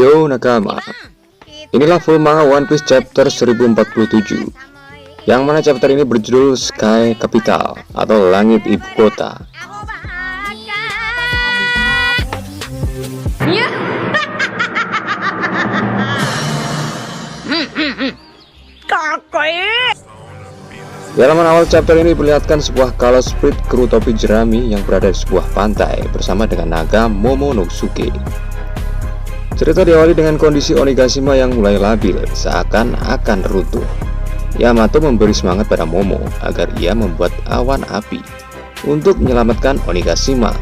Yo nakama, inilah full manga One Piece chapter 1047, yang mana chapter ini berjudul Sky Capital atau Langit Ibu Kota. Di halaman awal chapter ini diperlihatkan sebuah Kala Spirit kru topi jerami yang berada di sebuah pantai bersama dengan naga Momonosuke. Cerita diawali dengan kondisi Onigashima yang mulai labil, seakan-akan runtuh. Yamato memberi semangat pada Momo agar ia membuat awan api untuk menyelamatkan Onigashima.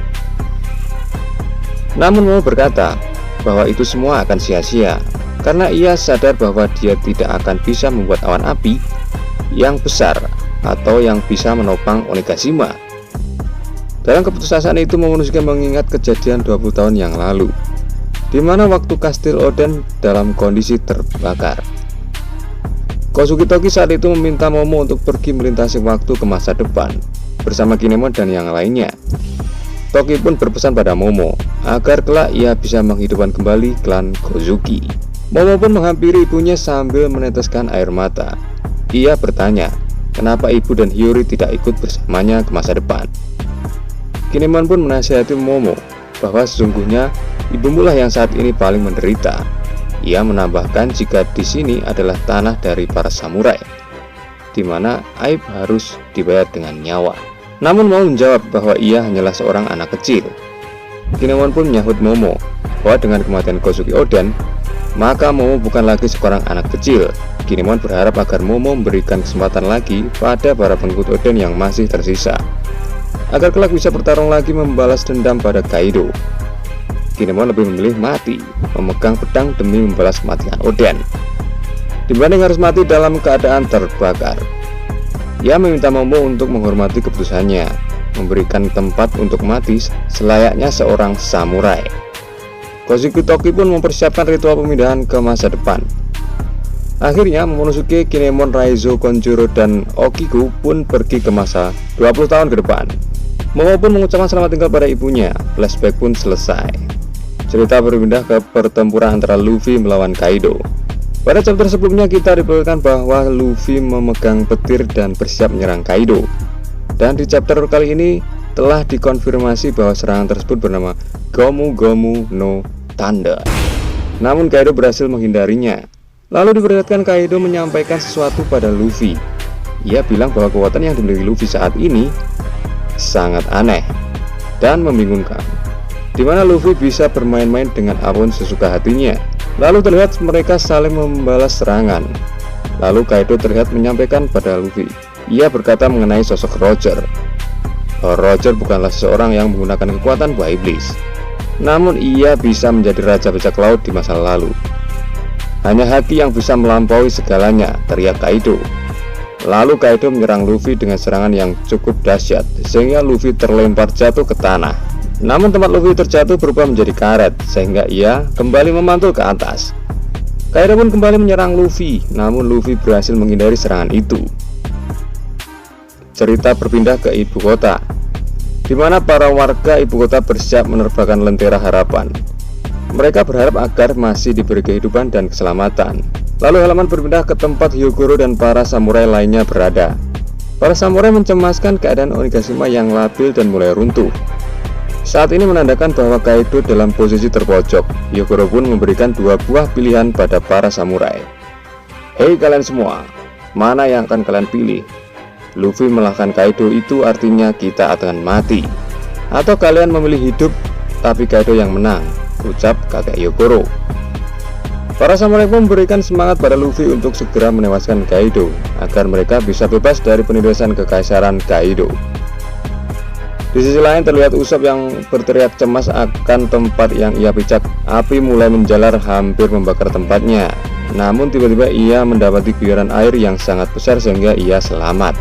Namun Momo berkata bahwa itu semua akan sia-sia, karena ia sadar bahwa dia tidak akan bisa membuat awan api yang besar atau yang bisa menopang Onigashima. Dalam keputusasaan itu, Momonosuke mengingat kejadian 20 tahun yang lalu, di mana waktu kastil Oden dalam kondisi terbakar. Kozuki Toki saat itu meminta Momo untuk pergi melintasi waktu ke masa depan bersama Kinemon dan yang lainnya. Toki pun berpesan pada Momo agar kelak ia bisa menghidupkan kembali klan Kozuki. Momo pun menghampiri ibunya sambil meneteskan air mata. Ia bertanya, kenapa ibu dan Hiyori tidak ikut bersamanya ke masa depan. Kinemon pun menasihati Momo bahwa sesungguhnya ibumu lah yang saat ini paling menderita. Ia menambahkan jika di sini adalah tanah dari para samurai, di mana aib harus dibayar dengan nyawa. Namun Momo menjawab bahwa ia hanyalah seorang anak kecil. Kinemon pun menyahut Momo bahwa dengan kematian Kozuki Oden, maka Momo bukan lagi seorang anak kecil. Kinemon berharap agar Momo memberikan kesempatan lagi pada para pengikut Oden yang masih tersisa, agar kelak bisa bertarung lagi membalas dendam pada Kaido. Kinemon lebih memilih mati memegang pedang demi membalas kematian Oden dibanding harus mati dalam keadaan terbakar. Ia meminta Momo untuk menghormati keputusannya, memberikan tempat untuk mati selayaknya seorang samurai. Kozuki Toki pun mempersiapkan ritual pemindahan ke masa depan. Akhirnya Momonosuke, Kinemon, Raizo, Konjuro, dan Okiku pun pergi ke masa 20 tahun ke depan. Momo pun mengucapkan selamat tinggal pada ibunya. Flashback pun selesai. Cerita berpindah ke pertempuran antara Luffy melawan Kaido. Pada chapter sebelumnya kita diperlihatkan bahwa Luffy memegang petir dan bersiap menyerang Kaido. Dan di chapter kali ini telah dikonfirmasi bahwa serangan tersebut bernama Gomu Gomu no Thunder. Namun Kaido berhasil menghindarinya. Lalu diperlihatkan Kaido menyampaikan sesuatu pada Luffy. Ia bilang bahwa kekuatan yang dimiliki Luffy saat ini sangat aneh dan membingungkan, di mana Luffy bisa bermain-main dengan apapun sesuka hatinya. Lalu terlihat mereka saling membalas serangan. Lalu Kaido terlihat menyampaikan pada Luffy, ia berkata mengenai sosok Roger. Roger bukanlah seseorang yang menggunakan kekuatan buah iblis, namun ia bisa menjadi raja bajak laut di masa lalu. Hanya haki yang bisa melampaui segalanya, teriak Kaido. Lalu Kaido menyerang Luffy dengan serangan yang cukup dahsyat, sehingga Luffy terlempar jatuh ke tanah. Namun tempat Luffy terjatuh berubah menjadi karet, sehingga ia kembali memantul ke atas. Kaido pun kembali menyerang Luffy, namun Luffy berhasil menghindari serangan itu. Cerita berpindah ke ibu kota, di mana para warga ibu kota bersiap menerbangkan lentera harapan. Mereka berharap agar masih diberi kehidupan dan keselamatan. Lalu halaman berpindah ke tempat Hyogoro dan para samurai lainnya berada. Para samurai mencemaskan keadaan Onigashima yang labil dan mulai runtuh. Saat ini menandakan bahwa Kaido dalam posisi terpojok. Hyogoro pun memberikan dua buah pilihan pada para samurai. Hei kalian semua, mana yang akan kalian pilih? Luffy melahkan Kaido itu artinya kita akan mati, atau kalian memilih hidup tapi Kaido yang menang, ucap kakek Hyogoro. Para samurai pun memberikan semangat pada Luffy untuk segera menewaskan Kaido agar mereka bisa bebas dari penindasan kekaisaran Kaido. Di sisi lain terlihat Usopp yang berteriak cemas akan tempat yang ia pijak. Api mulai menjalar hampir membakar tempatnya. Namun tiba-tiba ia mendapati guyuran air yang sangat besar sehingga ia selamat.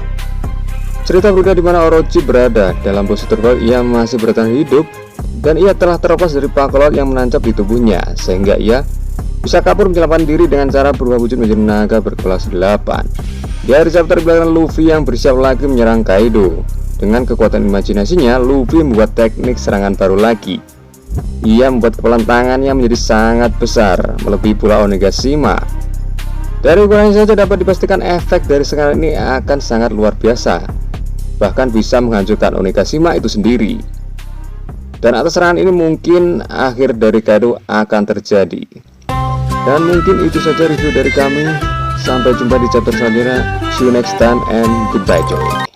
Cerita berikutnya di mana Orochi berada dalam posisi terbaik. Ia masih bertahan hidup dan ia telah terlepas dari pakolot yang menancap di tubuhnya, sehingga ia bisa kabur menyelamatkan diri dengan cara berubah wujud menjadi naga berkelas 8. Di hari chapter belakang, Luffy yang bersiap lagi menyerang Kaido. Dengan kekuatan imajinasinya, Luffy membuat teknik serangan baru lagi. ia membuat kepalan tangannya menjadi sangat besar, melebihi pula Onigashima. Dari ukurannya saja dapat dipastikan efek dari serangan ini akan sangat luar biasa, bahkan bisa menghancurkan Onigashima itu sendiri. Dan atas serangan ini mungkin akhir dari Kaido akan terjadi. Dan mungkin itu saja review dari kami. Sampai jumpa di chapter selanjutnya. See you next time and goodbye, Joy.